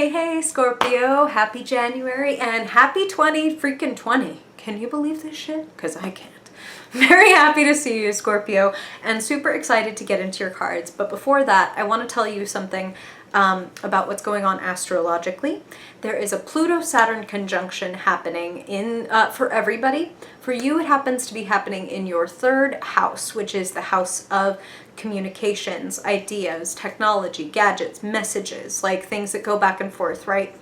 Hey, Scorpio, happy January and happy 2020. Can you believe this shit? Because I can't. Very happy to see you, Scorpio, and super excited to get into your cards. But before that, I want to tell you something about what's going on astrologically. There is a Pluto-Saturn conjunction happening for everybody. For you, it happens to be happening in your third house, which is the house of communications, ideas, technology, gadgets, messages, like things that go back and forth, right?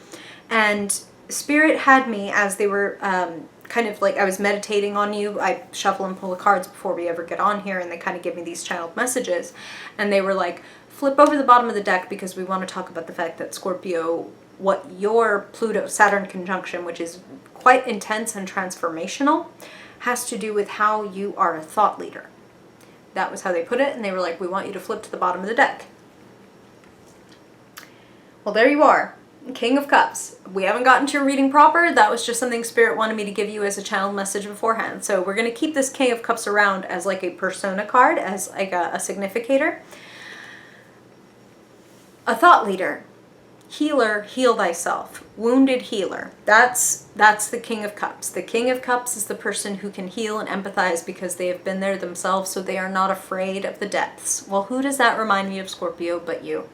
And Spirit had me as they were kind of like I was meditating on you. I shuffle and pull the cards before we ever get on here, and they kind of give me these channeled messages. And they were like, flip over the bottom of the deck because we want to talk about the fact that Scorpio, what your Pluto-Saturn conjunction, which is quite intense and transformational, has to do with how you are a thought leader. That was how they put it, and they were like, we want you to flip to the bottom of the deck. Well, there you are, King of Cups. We haven't gotten to your reading proper. That was just something Spirit wanted me to give you as a channeled message beforehand. So we're going to keep this King of Cups around as like a persona card, as like a significator. A thought leader, healer, heal thyself, wounded healer. That's the King of Cups. The King of Cups is the person who can heal and empathize because they have been there themselves, so they are not afraid of the depths. Well, who does that remind me of, Scorpio, but you?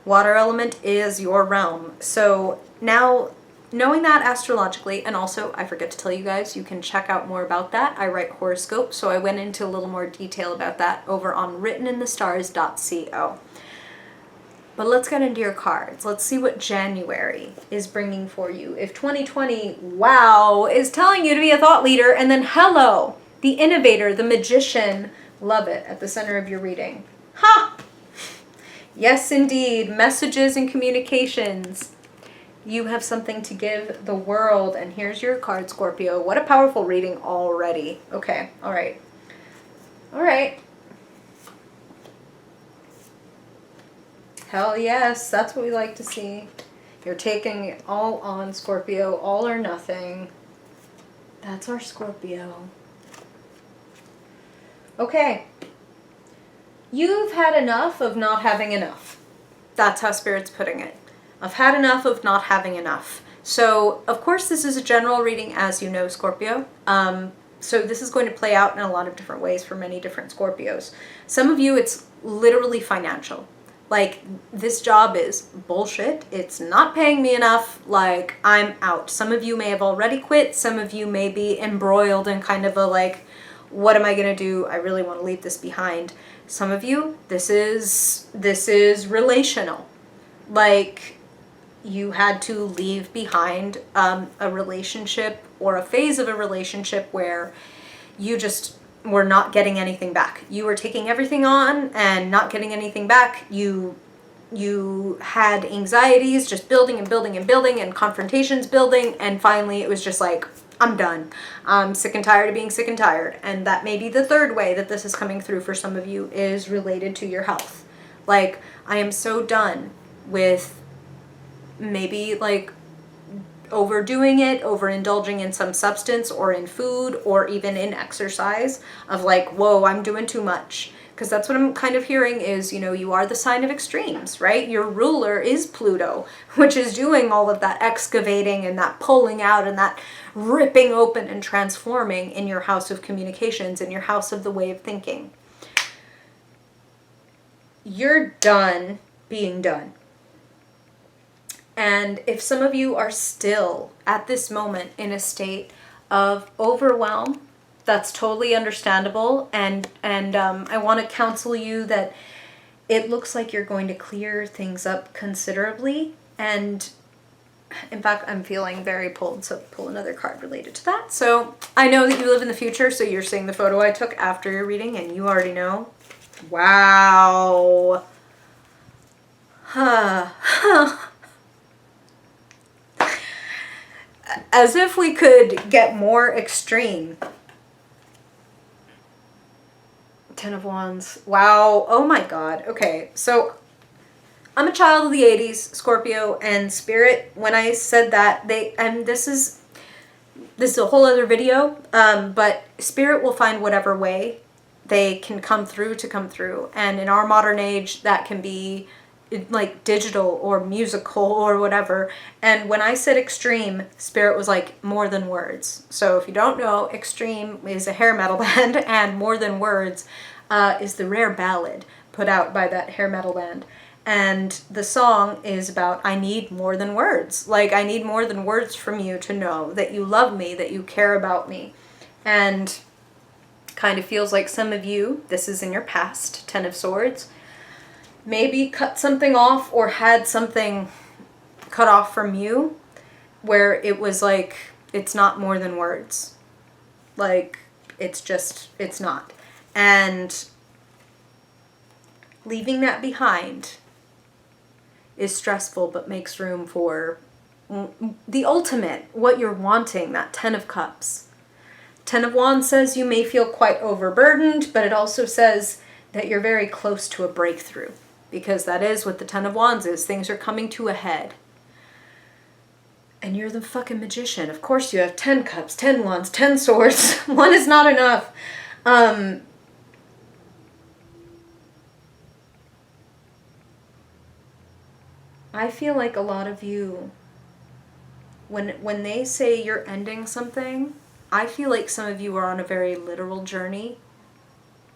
Water element is your realm. So now, knowing that astrologically, and also I forget to tell you guys, you can check out more about that. I write horoscopes, so I went into a little more detail about that over on writteninthestars.co. But let's get into your cards. Let's see what January is bringing for you. If 2020, wow, is telling you to be a thought leader, and then hello, the innovator, the magician, love it, at the center of your reading. Ha! Yes, indeed, messages and communications. You have something to give the world, and here's your card, Scorpio. What a powerful reading already. Okay, all right. All right. Hell yes, that's what we like to see. You're taking it all on, Scorpio, all or nothing. That's our Scorpio. Okay. You've had enough of not having enough. That's how Spirit's putting it. I've had enough of not having enough. So, of course, this is a general reading, as you know, Scorpio. So this is going to play out in a lot of different ways for many different Scorpios. Some of you, it's literally financial. Like, this job is bullshit. It's not paying me enough. Like, I'm out. Some of you may have already quit. Some of you may be embroiled in kind of a like, what am I going to do? I really want to leave this behind. Some of you, this is relational. Like, you had to leave behind a relationship or a phase of a relationship where you just were not getting anything back. You were taking everything on and not getting anything back. You had anxieties just building and building and building, and confrontations building, and finally it was just like, I'm done. I'm sick and tired of being sick and tired. And that may be the third way that this is coming through for some of you, is related to your health. Like, I am so done with maybe like overdoing it, overindulging in some substance or in food or even in exercise, of like, whoa, I'm doing too much. Because that's what I'm kind of hearing is, you know, you are the sign of extremes, right? Your ruler is Pluto, which is doing all of that excavating and that pulling out and that ripping open and transforming in your house of communications, in your house of the way of thinking. You're done being done. And if some of you are still at this moment in a state of overwhelm, that's totally understandable. And I want to counsel you that it looks like you're going to clear things up considerably. And in fact, I'm feeling very pulled, so pull another card related to that. So I know that you live in the future, so you're seeing the photo I took after your reading, and you already know. Wow. As if we could get more extreme. Ten of Wands. Wow. Oh my God. Okay. So I'm a child of the 80s, Scorpio, and Spirit, when I said that, and this is a whole other video, but Spirit will find whatever way they can come through. And in our modern age, that can be like digital or musical or whatever. And when I said extreme, Spirit was like more than words. So if you don't know, Extreme is a hair metal band, and More Than Words is the rare ballad put out by that hair metal band. And the song is about, I need more than words. Like, I need more than words from you to know that you love me, that you care about me. And kind of feels like some of you, this is in your past, Ten of Swords, maybe cut something off or had something cut off from you where it was like, it's not more than words. Like, it's not. And leaving that behind is stressful, but makes room for the ultimate, what you're wanting, that Ten of Cups. Ten of Wands says you may feel quite overburdened, but it also says that you're very close to a breakthrough, because that is what the Ten of Wands is. Things are coming to a head. And you're the fucking magician. Of course you have 10 cups, 10 wands, 10 swords. One is not enough. I feel like a lot of you, when they say you're ending something, I feel like some of you are on a very literal journey.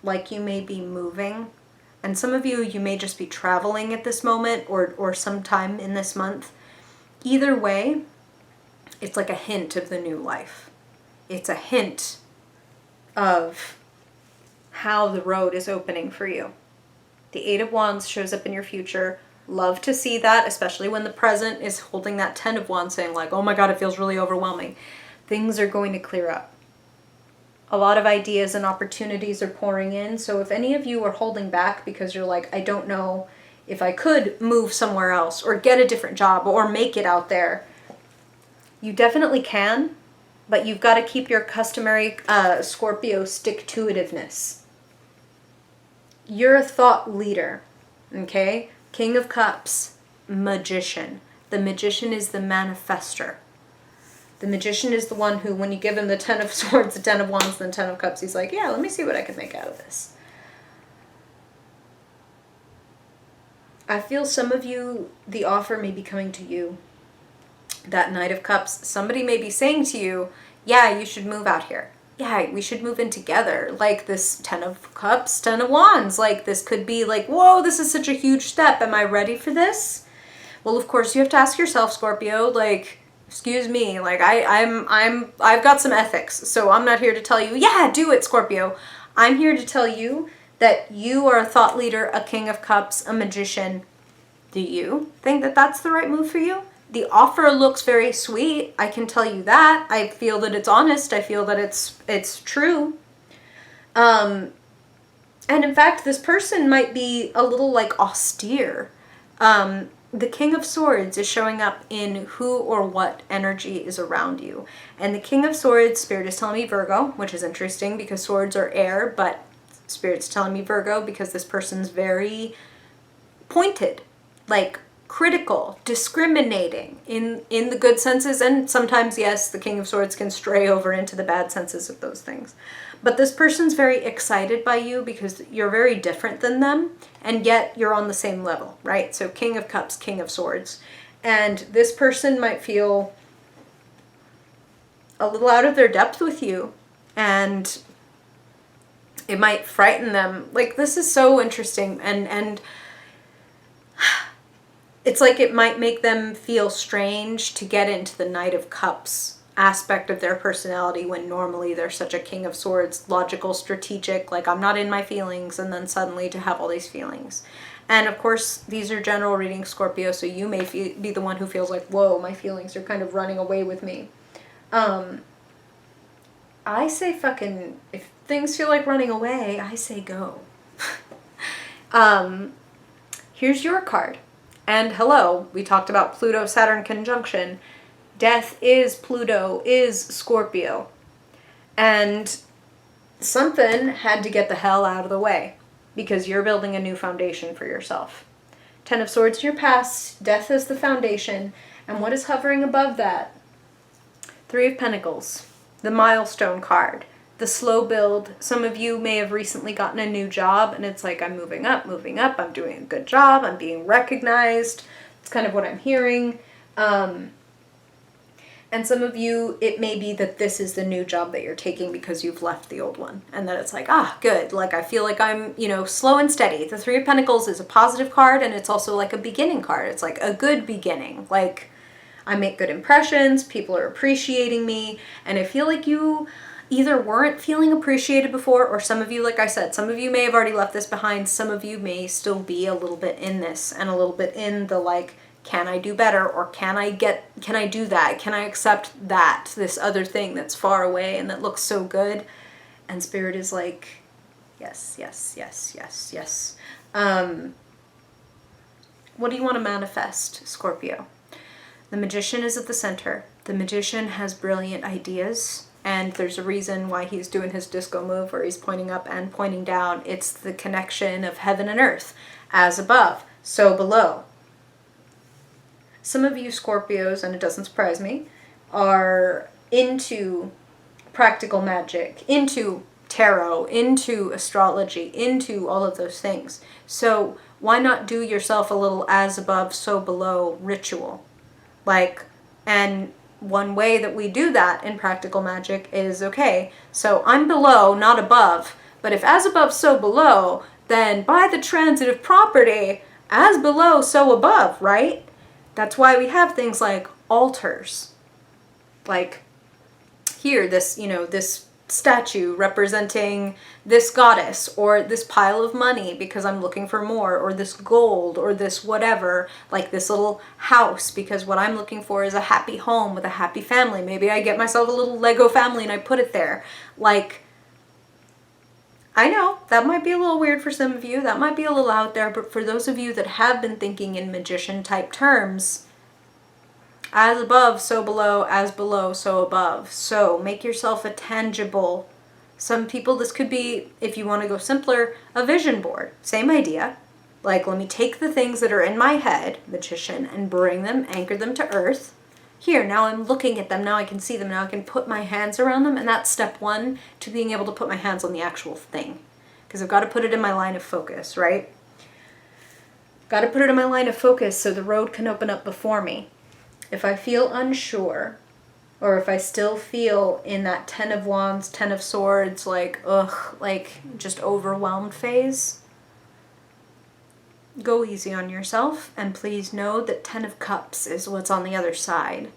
Like you may be moving. And some of you, you may just be traveling at this moment or sometime in this month. Either way, it's like a hint of the new life. It's a hint of how the road is opening for you. The Eight of Wands shows up in your future. Love to see that, especially when the present is holding that Ten of Wands saying like, oh my God, it feels really overwhelming. Things are going to clear up. A lot of ideas and opportunities are pouring in. So if any of you are holding back because you're like, I don't know if I could move somewhere else or get a different job or make it out there, you definitely can, but you've got to keep your customary Scorpio stick-to-itiveness. You're a thought leader, okay? King of Cups, magician. The magician is the manifester. The magician is the one who, when you give him the Ten of Swords, the Ten of Wands, and the Ten of Cups, he's like, yeah, let me see what I can make out of this. I feel some of you, the offer may be coming to you. That Knight of Cups, somebody may be saying to you, yeah, you should move out here. Yeah, we should move in together. Like this Ten of Cups, Ten of Wands. Like this could be like, whoa, this is such a huge step. Am I ready for this? Well, of course, you have to ask yourself, Scorpio, like, excuse me, like I've got some ethics, so I'm not here to tell you, yeah, do it, Scorpio. I'm here to tell you that you are a thought leader, a King of Cups, a magician. Do you think that that's the right move for you? The offer looks very sweet. I can tell you that. I feel that it's honest. I feel that it's true. And in fact, this person might be a little like austere. The King of Swords is showing up in who or what energy is around you. And the King of Swords, Spirit is telling me Virgo, which is interesting because swords are air, but Spirit's telling me Virgo because this person's very pointed, like critical, discriminating in the good senses. And sometimes, yes, the King of Swords can stray over into the bad senses of those things. But this person's very excited by you because you're very different than them, and yet you're on the same level, right? So King of Cups, King of Swords. And this person might feel a little out of their depth with you, and it might frighten them. Like, this is so interesting, and it's like it might make them feel strange to get into the Knight of Cups aspect of their personality when normally they're such a King of Swords, logical, strategic, like I'm not in my feelings, and then suddenly to have all these feelings. And of course, these are general readings, Scorpio, so you may be the one who feels like, whoa, my feelings are kind of running away with me. I say fucking, if things feel like running away, I say go. Here's your card. And hello, we talked about Pluto-Saturn conjunction. Death is Pluto, is Scorpio. And something had to get the hell out of the way because you're building a new foundation for yourself. Ten of Swords in your past, death is the foundation. And what is hovering above that? Three of Pentacles, the milestone card. the slow build. Some of you may have recently gotten a new job and it's like, I'm moving up, I'm doing a good job, I'm being recognized. It's kind of what I'm hearing. And some of you, it may be that this is the new job that you're taking because you've left the old one. And that it's like, good. Like, I feel like I'm, slow and steady. The Three of Pentacles is a positive card, and it's also like a beginning card. It's like a good beginning. Like, I make good impressions, people are appreciating me, and I feel like you either weren't feeling appreciated before, or some of you, like I said, some of you may have already left this behind. Some of you may still be a little bit in this, and a little bit in the like, can I do better? Or can I do that? Can I accept that, this other thing that's far away and that looks so good? And Spirit is like, yes, yes, yes, yes, yes. What do you want to manifest, Scorpio? The Magician is at the center. The Magician has brilliant ideas, and there's a reason why he's doing his disco move where he's pointing up and pointing down. It's the connection of heaven and earth. As above, so below. Some of you Scorpios, and it doesn't surprise me, are into practical magic, into tarot, into astrology, into all of those things. So why not do yourself a little as above, so below ritual? And one way that we do that in practical magic is, okay, so I'm below, not above, but if as above, so below, then by the transitive property, as below, so above, right? That's why we have things like altars. Like here, this statue representing this goddess, or this pile of money because I'm looking for more, or this gold, or this whatever, like this little house because what I'm looking for is a happy home with a happy family. Maybe I get myself a little Lego family and I put it there. Like, I know that might be a little weird for some of you, that might be a little out there, but for those of you that have been thinking in magician type terms, as above, so below, as below, so above. So make yourself a tangible, some people, this could be, if you want to go simpler, a vision board. Same idea. Like, let me take the things that are in my head, magician, and bring them, anchor them to earth. Here, now I'm looking at them, now I can see them, now I can put my hands around them, and that's step one to being able to put my hands on the actual thing. Because I've got to put it in my line of focus, right? Got to put it in my line of focus so the road can open up before me. If I feel unsure, or if I still feel in that 10 of Wands, 10 of Swords, like, just overwhelmed phase, go easy on yourself, and please know that 10 of Cups is what's on the other side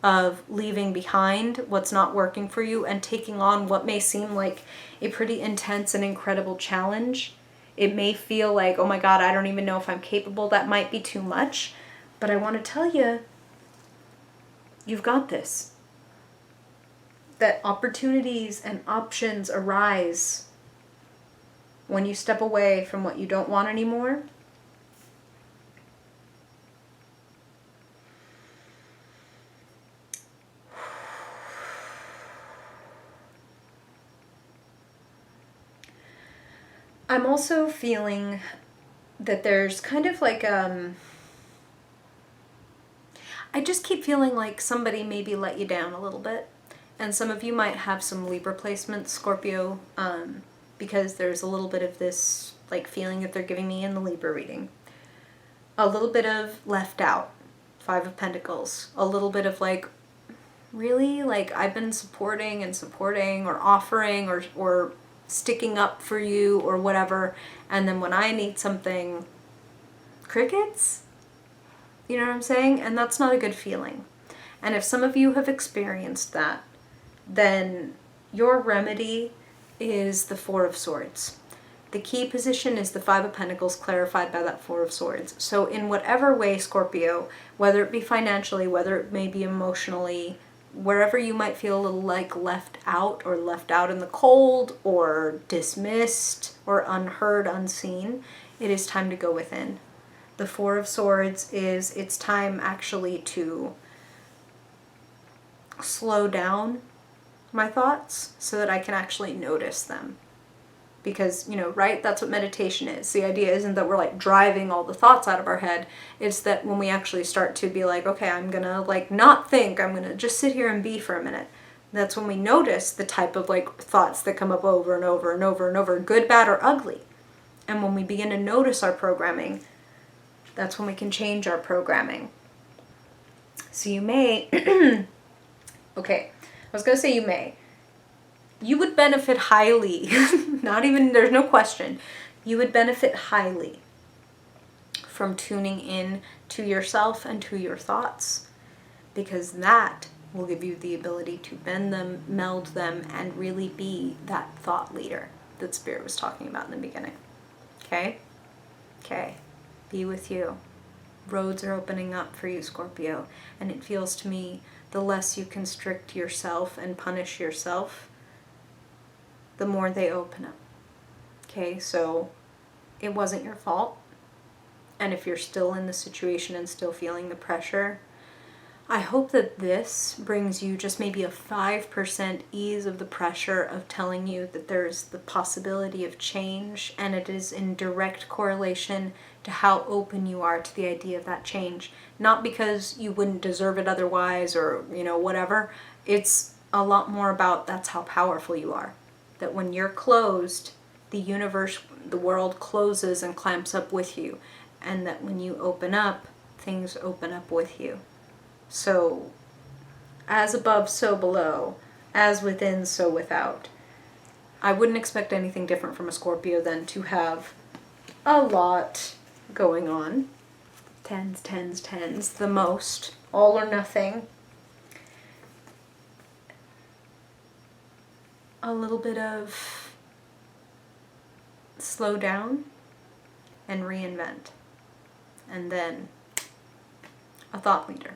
of leaving behind what's not working for you and taking on what may seem like a pretty intense and incredible challenge. It may feel like, oh my God, I don't even know if I'm capable. That might be too much. But I want to tell you, you've got this. That opportunities and options arise when you step away from what you don't want anymore. I'm also feeling that there's kind of like, I just keep feeling like somebody maybe let you down a little bit. And some of you might have some Libra placements, Scorpio, because there's a little bit of this like feeling that they're giving me in the Libra reading. A little bit of left out, 5 of Pentacles. A little bit of like, really? Like, I've been supporting or offering or sticking up for you or whatever, and then when I need something, crickets? You know what I'm saying? And that's not a good feeling. And if some of you have experienced that, then your remedy is the 4 of Swords. The key position is the 5 of Pentacles clarified by that 4 of Swords. So in whatever way, Scorpio, whether it be financially, whether it may be emotionally, wherever you might feel a little like left out in the cold or dismissed or unheard, unseen, it is time to go within. The 4 of Swords is, it's time actually to slow down my thoughts so that I can actually notice them. Because, right, that's what meditation is. The idea isn't that we're like driving all the thoughts out of our head. It's that when we actually start to be like, okay, I'm gonna like not think, I'm gonna just sit here and be for a minute. That's when we notice the type of like thoughts that come up over and over and over and over, good, bad, or ugly. And when we begin to notice our programming, that's when we can change our programming. So you may, okay, I was going to say you would benefit highly, not even, there's no question, you would benefit highly from tuning in to yourself and to your thoughts, because that will give you the ability to bend them, meld them, and really be that thought leader that Spirit was talking about in the beginning. Okay? Okay. Be with you. Roads are opening up for you, Scorpio. And it feels to me, the less you constrict yourself and punish yourself, the more they open up. Okay? So it wasn't your fault. And if you're still in the situation and still feeling the pressure, I hope that this brings you just maybe a 5% ease of the pressure of telling you that there's the possibility of change, and it is in direct correlation to how open you are to the idea of that change. Not because you wouldn't deserve it otherwise or, whatever. It's a lot more about that's how powerful you are. That when you're closed, the universe, the world closes and clamps up with you. And that when you open up, things open up with you. So, as above, so below. As within, so without. I wouldn't expect anything different from a Scorpio than to have a lot going on. Tens, tens, tens, the most. All or nothing. A little bit of slow down and reinvent. And then a thought leader.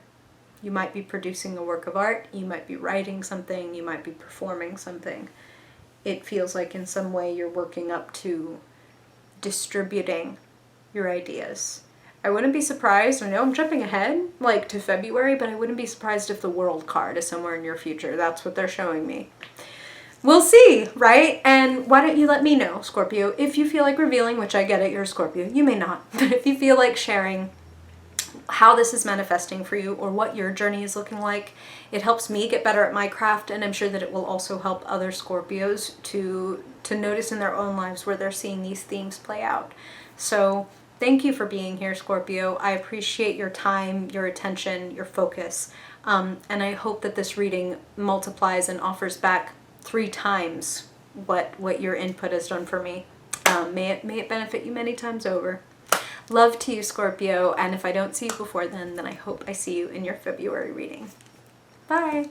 You might be producing a work of art, you might be writing something, you might be performing something. It feels like in some way you're working up to distributing your ideas. I wouldn't be surprised, I know I'm jumping ahead, to February, but I wouldn't be surprised if the World card is somewhere in your future. That's what they're showing me. We'll see, right? And why don't you let me know, Scorpio, if you feel like revealing, which I get it, you're a Scorpio, you may not, but if you feel like sharing how this is manifesting for you or what your journey is looking like. It helps me get better at my craft, and I'm sure that it will also help other Scorpios to notice in their own lives where they're seeing these themes play out. So thank you for being here, Scorpio. I appreciate your time, your attention, your focus, and I hope that this reading multiplies and offers back 3 times what your input has done for me. May it benefit you many times over. Love to you, Scorpio, and if I don't see you before then I hope I see you in your February reading. Bye!